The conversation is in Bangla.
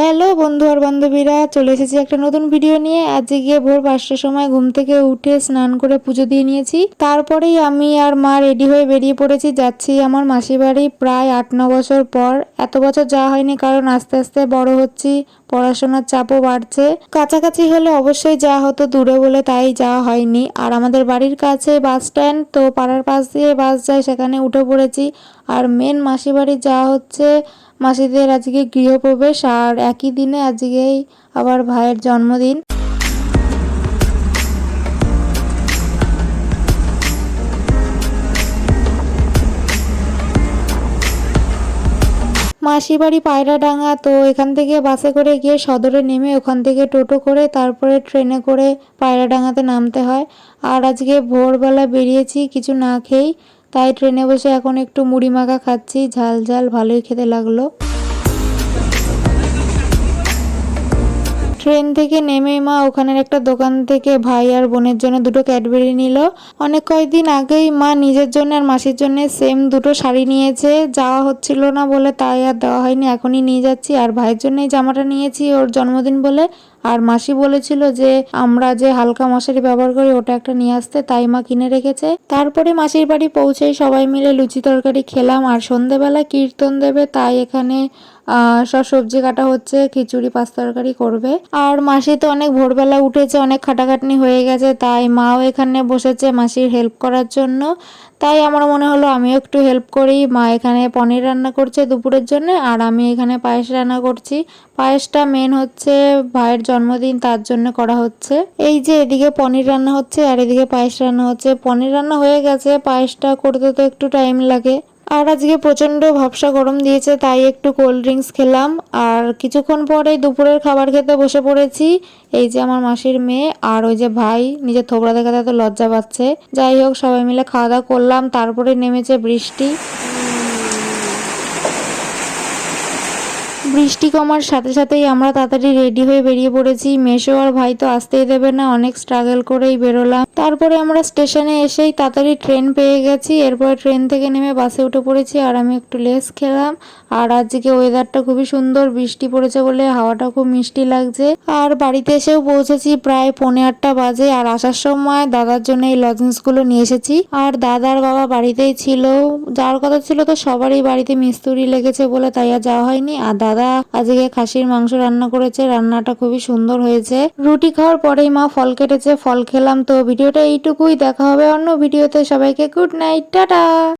হ্যালো বন্ধু আর বান্ধবীরা, চলে এসেছি একটা নতুন ভিডিও নিয়ে। আজকে গিয়ে ভোর 5টার সময় ঘুম থেকে উঠে স্নান করে পুজো দিয়ে নিয়েছি। তারপরেই আমি আর মা রেডি হয়ে বেরিয়ে পড়েছি, যাচ্ছি আমার মাসির বাড়ি। প্রায় 8-9 বছর পর, এত বছর যাওয়া হয়নি কারণ আস্তে আস্তে বড় হচ্ছি, পড়াশোনার চাপও বাড়ছে। কাছাকাছি হলে অবশ্যই যাওয়া হতো, দূরে বলে তাই যাওয়া হয়নি। আর আমাদের বাড়ির কাছে বাস স্ট্যান্ড, তো পাড়ার পাশ দিয়ে বাস যায়, সেখানে উঠে পড়েছি। আর মেন মাসি বাড়ি যাওয়া হচ্ছে, মাসিদের আজকে গৃহপ্রবেশ, আর একই দিনে আজকেই আবার ভাইয়ের জন্মদিন। মাসি বাড়ি পায়রাডাঙ্গা, তো এখান থেকে বাসে করে গিয়ে সদরে নেমে ওখান থেকে টোটো করে তারপরে ট্রেনে করে পায়রাডাঙ্গাতে নামতে হয়। আর আজকে ভোরবেলা বেরিয়েছি কিছু না খেয়েই, তাই ট্রেনে বসে এখন একটু মুড়ি মাখা খাচ্ছি, ঝাল ঝাল ভালোই খেতে লাগলো। ট্রেন থেকে নেমে মা ওখানের একটা দোকান থেকে ভাই আর বোনের জন্য দুটো ক্যাডবেরি নিল। অনেক কয়েকদিন আগেই মা নিজের জন্য আর মাসির জন্য সেম দুটো শাড়ি নিয়েছে, যাওয়া হচ্ছিল না বলে তাই আর দেওয়া হয়নি, এখনই নিয়ে যাচ্ছি। আর ভাইয়ের জন্য এই জামাটা নিয়েছি ওর জন্মদিন বলে। আর মাসি বলেছিল যে আমরা যে হালকা মশারি ব্যবহার করি ওটা একটা নিয়ে আসতে, তাই মা কিনে রেখেছে। তারপরে মাসির বাড়ি পৌঁছেই সবাই মিলে লুচি তরকারি খেলাম। আর সন্ধেবেলা কীর্তন দেবে, তাই এখানে সব সবজি কাটা হচ্ছে, খিচুড়ি পাঁচ তরকারি করবে। আর মাসি তো অনেক ভোরবেলা উঠেছে, অনেক খাটাখাটনি হয়ে গেছে, তাই মাও এখানে বসেছে মাসির হেল্প করার জন্য। তাই আমার মনে হলো আমিও একটু হেল্প করি। মা এখানে পনির রান্না করছে দুপুরের জন্য, আর আমি এখানে পায়েস রান্না করছি। পায়েসটা মেন হচ্ছে ভাইয়ের জন্মদিন, তার জন্য করা হচ্ছে। এই যে এদিকে পনির রান্না হচ্ছে আর এদিকে পায়েস রান্না হচ্ছে। পনির রান্না হয়ে গেছে, পায়েসটা করতে তো একটু টাইম লাগে। আর আজকে প্রচন্ড ভ্যাপসা গরম দিয়েছে, তাই একটু কোল্ড ড্রিঙ্কস খেলাম। আর কিছুক্ষণ পরেই দুপুরের খাবার খেতে বসে পড়েছি। এই যে আমার মাসির মেয়ে আর ওই যে ভাই নিজের থোবড়া দেখাতে তো লজ্জা পাচ্ছে। যাই হোক, সবাই মিলে খাওয়া দাওয়া করলাম। তারপরে নেমেছে বৃষ্টি। বৃষ্টি কমার সাথে সাথেই আমরা তাড়াতাড়ি রেডি হয়ে বেরিয়ে পড়েছি। মেসো আর ভাই তো আসতেই দেবে না, অনেক স্ট্রাগল করেই বেরোলাম। তারপরে আমরা স্টেশনে এসেই তাড়াতাড়ি ট্রেন পেয়ে গেছি। এরপর ট্রেন থেকে নেমে বাসে উঠে পড়েছি, আর আমি একটু লেস খেলাম। আর আজকে ওয়েদারটা খুবই সুন্দর, বৃষ্টি পড়েছে বলে হাওয়াটা খুব মিষ্টি লাগছে। আর বাড়িতে এসেও পৌঁছেছি প্রায় 8:45 বাজে। আর আসার সময় দাদার জন্য এই লজেন্সগুলো নিয়ে এসেছি। আর দাদার বাবা বাড়িতেই ছিল, যাওয়ার কথা ছিল, তো সবারই বাড়িতে মিস্ত্রি লেগেছে বলে তাই আর যাওয়া হয়নি। আর দাদা আজকে খাসির মাংস রান্না করেছে, রান্নাটা খুবই সুন্দর হয়েছে। রুটি খাওয়ার পরেই মা ফল কেটেছে, ফল খেলাম। তো ভিডিওটা এইটুকুই, দেখা হবে অন্য ভিডিওতে। সবাইকে গুড নাইট, টাটা।